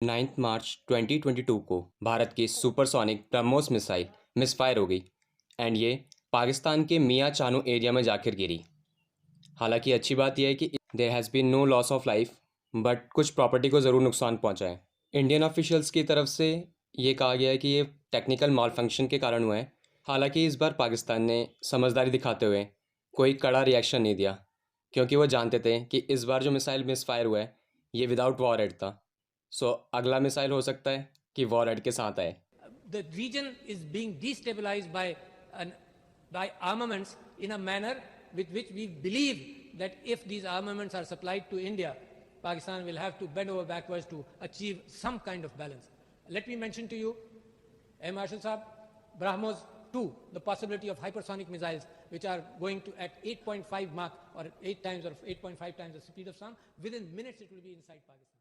9 मार्च 2022 को भारत की supersonic BrahMos missile misfire हो गई एंड ये पाकिस्तान के मियां चानू एरिया में जाकर गिरी। हालांकि अच्छी बात यह है कि there has been no loss of life, but कुछ प्रॉपर्टी को ज़रूर नुकसान पहुंचा है। इंडियन ऑफिशियल्स की तरफ से ये कहा गया है कि ये टेक्निकल मॉल फंक्शन के कारण हुआ है। हालांकि इस बार पाकिस्तान ने समझदारी दिखाते हुए कोई कड़ा रिएक्शन नहीं दिया, क्योंकि वो जानते थे कि इस बार जो मिसाइल मिसफायर हुआ है ये विदाउट वॉरहेड था। सो अगला मिसाइल हो सकता है कि वॉरहेड के साथ आए। The region is being destabilized by armaments in a manner with which we believe that if these armaments are supplied to India, Pakistan will have to bend over backwards to achieve some kind of balance. Let me mention to you, Marshal Saab, BrahMos 2, the possibility of hypersonic missiles which are going to at 8.5 Mach or 8 times or 8.5 times the speed of sound, within minutes it will be inside Pakistan.